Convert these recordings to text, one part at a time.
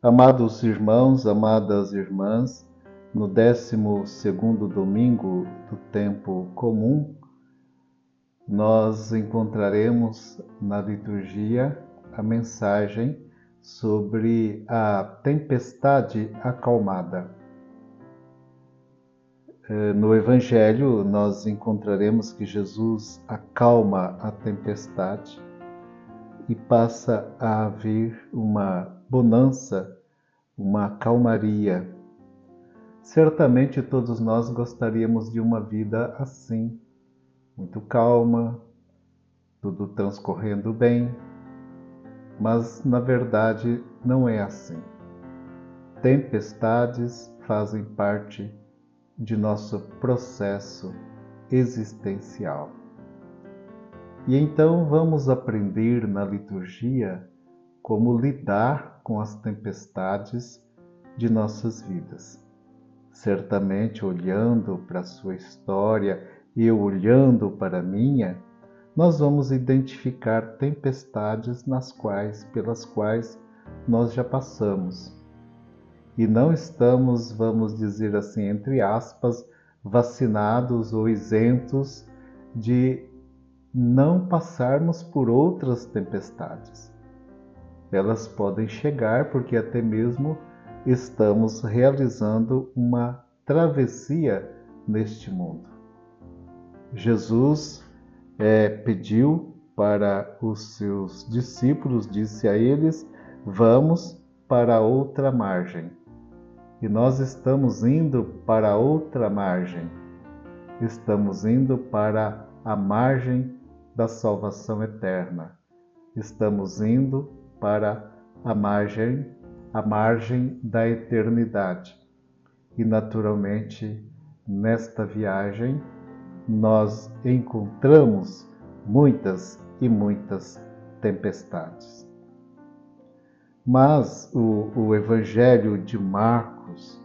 Amados irmãos, amadas irmãs, no 12º domingo do tempo comum, nós encontraremos na liturgia a mensagem sobre a tempestade acalmada. No Evangelho, nós encontraremos que Jesus acalma a tempestade e passa a haver uma bonança, uma calmaria. Certamente todos nós gostaríamos de uma vida assim, muito calma, tudo transcorrendo bem, mas na verdade não é assim. Tempestades fazem parte de nosso processo existencial. E então vamos aprender na liturgia como lidar com as tempestades de nossas vidas. Certamente, olhando para a sua história e eu olhando para a minha, nós vamos identificar tempestades pelas quais nós já passamos. E não estamos, vamos dizer assim, entre aspas, vacinados ou isentos de não passarmos por outras tempestades. Elas podem chegar porque até mesmo estamos realizando uma travessia neste mundo. Jesus pediu para os seus discípulos, disse a eles: vamos para outra margem. E nós estamos indo para outra margem. Estamos indo para a margem da salvação eterna. Estamos indo para a margem da eternidade. E naturalmente, nesta viagem, nós encontramos muitas e muitas tempestades. Mas o Evangelho de Marcos,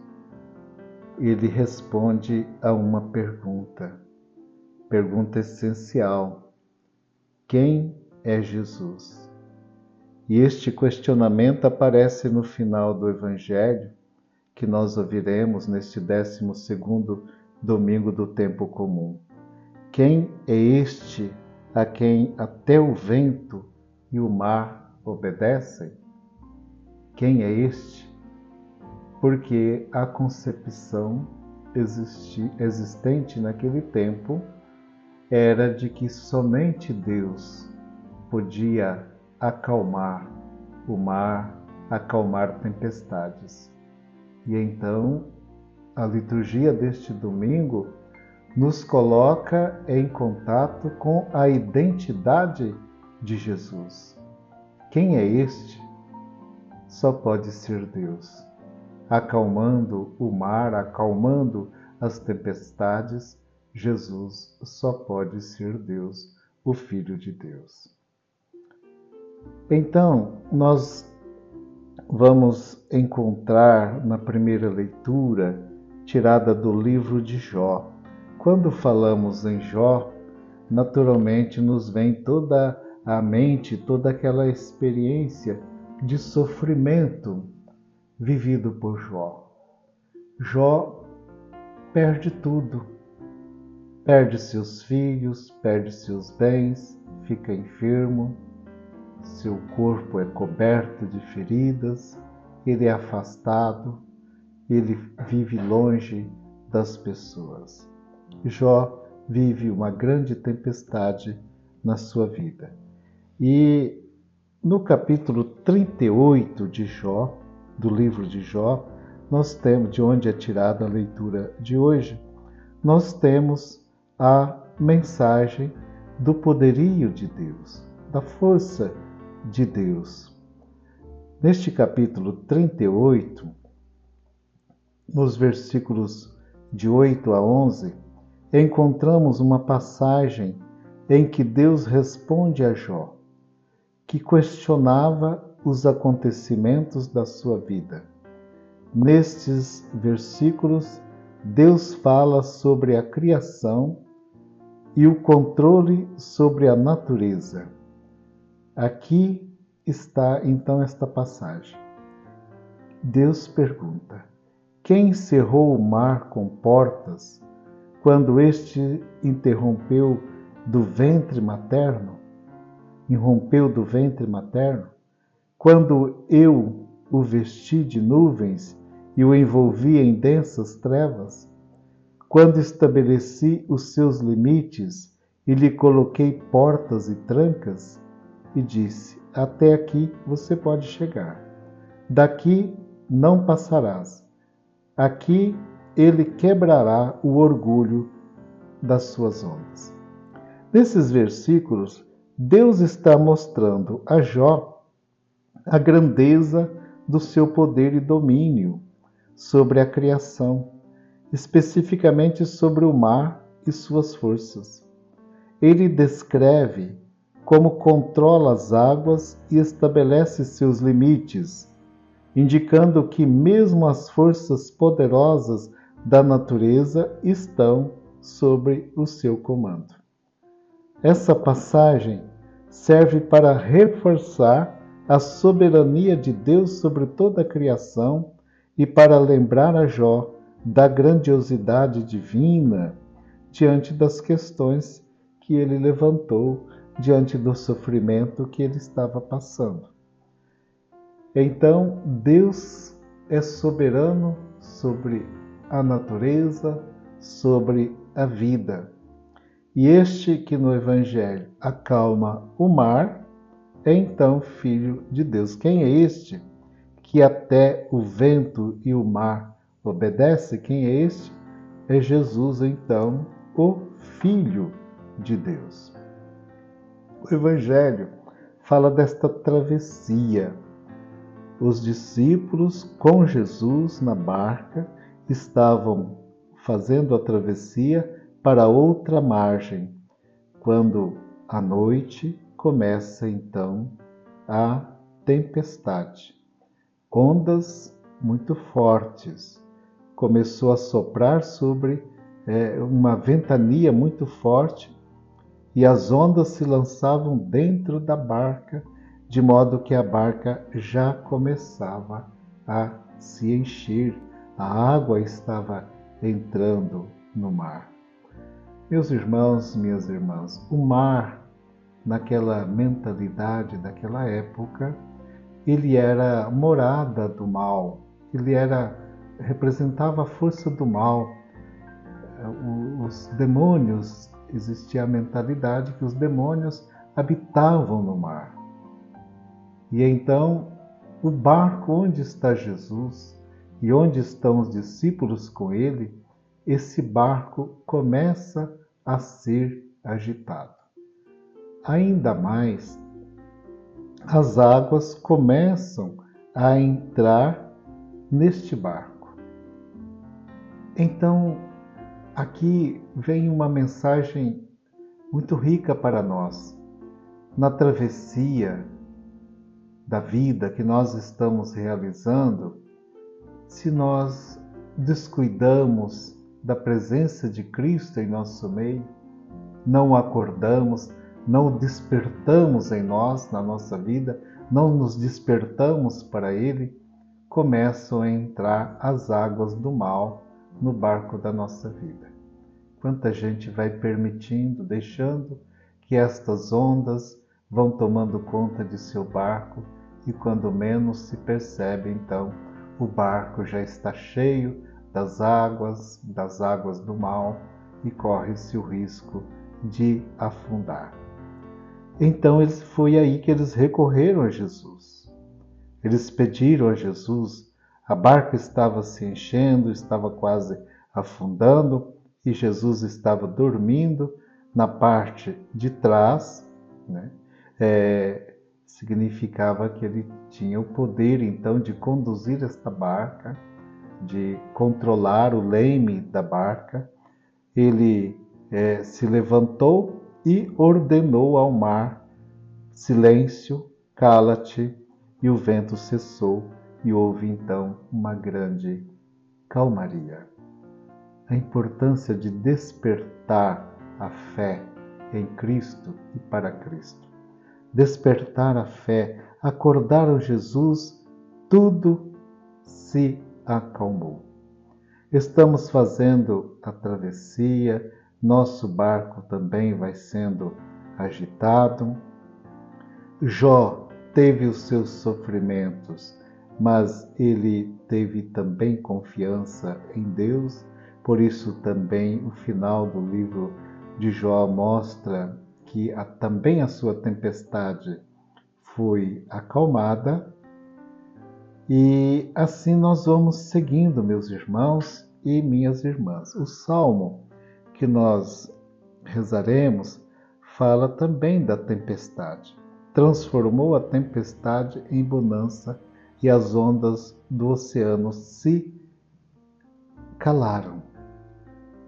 ele responde a uma pergunta essencial: quem é Jesus? E este questionamento aparece no final do Evangelho, que nós ouviremos neste 12º domingo do tempo comum. Quem é este a quem até o vento e o mar obedecem? Quem é este? Porque a concepção existente naquele tempo era de que somente Deus podia acalmar o mar, acalmar tempestades. E então, a liturgia deste domingo nos coloca em contato com a identidade de Jesus. Quem é este? Só pode ser Deus. Acalmando o mar, acalmando as tempestades, Jesus só pode ser Deus, o Filho de Deus. Então, nós vamos encontrar na primeira leitura, tirada do livro de Jó. Quando falamos em Jó, naturalmente nos vem toda a mente, toda aquela experiência de sofrimento vivido por Jó. Jó perde tudo. Perde seus filhos, perde seus bens, fica enfermo, seu corpo é coberto de feridas, ele é afastado, ele vive longe das pessoas. Jó vive uma grande tempestade na sua vida. E no capítulo 38 de Jó, do livro de Jó, nós temos, de onde é tirada a leitura de hoje, nós temos a mensagem do poderio de Deus, da força de Deus. Neste capítulo 38, nos versículos de 8 a 11, encontramos uma passagem em que Deus responde a Jó, que questionava os acontecimentos da sua vida. Nestes versículos, Deus fala sobre a criação e o controle sobre a natureza. Aqui está então esta passagem. Deus pergunta: quem cerrou o mar com portas quando este irrompeu do ventre materno? Quando eu o vesti de nuvens e o envolvi em densas trevas? Quando estabeleci os seus limites e lhe coloquei portas e trancas? E disse: até aqui você pode chegar. Daqui não passarás. Aqui ele quebrará o orgulho das suas ondas. Nesses versículos, Deus está mostrando a Jó a grandeza do seu poder e domínio sobre a criação, especificamente sobre o mar e suas forças. Ele descreve como controla as águas e estabelece seus limites, indicando que mesmo as forças poderosas da natureza estão sob o seu comando. Essa passagem serve para reforçar a soberania de Deus sobre toda a criação e para lembrar a Jó da grandiosidade divina diante das questões que ele levantou, diante do sofrimento que ele estava passando. Então, Deus é soberano sobre a natureza, sobre a vida. E este que no Evangelho acalma o mar, é então Filho de Deus. Quem é este que até o vento e o mar obedece? Quem é este? É Jesus, então, o Filho de Deus. O Evangelho fala desta travessia. Os discípulos com Jesus na barca estavam fazendo a travessia para outra margem, quando à noite começa então a tempestade. Ondas muito fortes. Começou a soprar sobre uma ventania muito forte e as ondas se lançavam dentro da barca, de modo que a barca já começava a se encher. A água estava entrando no mar. Meus irmãos, minhas irmãs, o mar, naquela mentalidade daquela época, ele era morada do mal, representava a força do mal. Os demônios, existia a mentalidade que os demônios habitavam no mar. E então, o barco onde está Jesus e onde estão os discípulos com ele, esse barco começa a ser agitado. Ainda mais, as águas começam a entrar neste barco. Então, aqui vem uma mensagem muito rica para nós. Na travessia da vida que nós estamos realizando, se nós descuidamos da presença de Cristo em nosso meio, não o acordamos, não o despertamos em nós, na nossa vida, não nos despertamos para Ele, começam a entrar as águas do mal no barco da nossa vida. Quanta gente vai permitindo, deixando que estas ondas vão tomando conta de seu barco e quando menos se percebe, então, o barco já está cheio das águas do mal e corre-se o risco de afundar. Então foi aí que eles recorreram a Jesus. Eles pediram a Jesus, a barca estava se enchendo, estava quase afundando e Jesus estava dormindo na parte de trás, né? Significava que ele tinha o poder então de conduzir esta barca, de controlar o leme da barca. Ele se levantou e ordenou ao mar: silêncio, cala-te, e o vento cessou e houve então uma grande calmaria. A importância de despertar a fé em Cristo e para Cristo. Despertar a fé, acordar o Jesus, tudo se acalmou. Estamos fazendo a travessia, nosso barco também vai sendo agitado. Jó teve os seus sofrimentos, mas ele teve também confiança em Deus, por isso também o final do livro de Jó mostra que também a sua tempestade foi acalmada. E assim nós vamos seguindo, meus irmãos e minhas irmãs. O salmo que nós rezaremos fala também da tempestade. Transformou a tempestade em bonança e as ondas do oceano se calaram.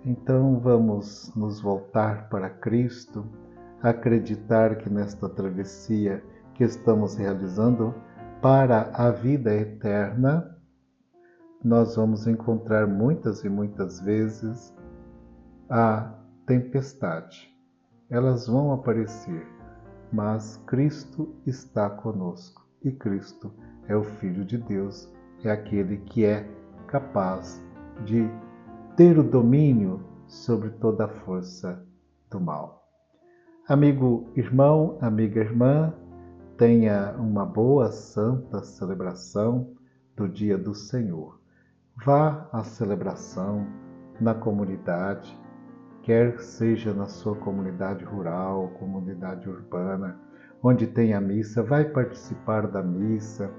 Então vamos nos voltar para Cristo, acreditar que nesta travessia que estamos realizando para a vida eterna, nós vamos encontrar muitas e muitas vezes a tempestade. Elas vão aparecer, mas Cristo está conosco e Cristo é o Filho de Deus, é aquele que é capaz de ter o domínio sobre toda a força do mal. Amigo irmão, amiga irmã, tenha uma boa, santa celebração do Dia do Senhor. Vá à celebração na comunidade, quer seja na sua comunidade rural, comunidade urbana, onde tem a missa, vai participar da missa.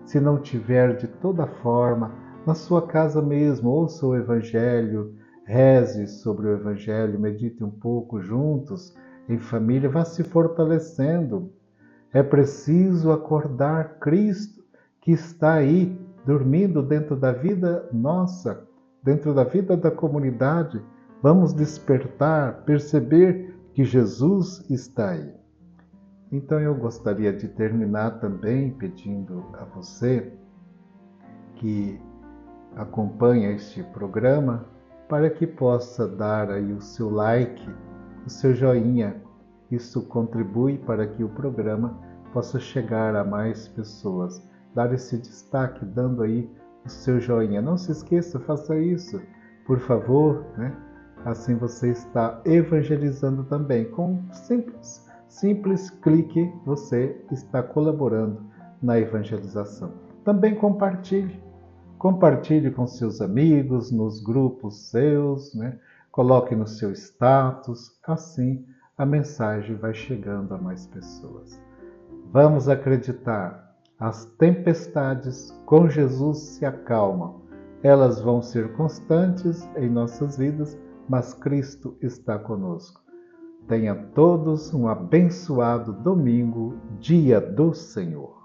Se não tiver de toda forma, na sua casa mesmo, ouça o Evangelho, reze sobre o Evangelho, medite um pouco juntos, em família, vá se fortalecendo. É preciso acordar Cristo, que está aí, dormindo dentro da vida nossa, dentro da vida da comunidade. Vamos despertar, perceber que Jesus está aí. Então eu gostaria de terminar também pedindo a você que acompanha este programa para que possa dar aí o seu like, o seu joinha. Isso contribui para que o programa possa chegar a mais pessoas. Dar esse destaque, dando aí o seu joinha. Não se esqueça, faça isso, por favor, né? Assim você está evangelizando também. Com um simples clique, você está colaborando na evangelização. Também compartilhe. Compartilhe com seus amigos, nos grupos seus, né? Coloque no seu status. Assim, a mensagem vai chegando a mais pessoas. Vamos acreditar, as tempestades com Jesus se acalmam. Elas vão ser constantes em nossas vidas, mas Cristo está conosco. Tenha todos um abençoado domingo, dia do Senhor.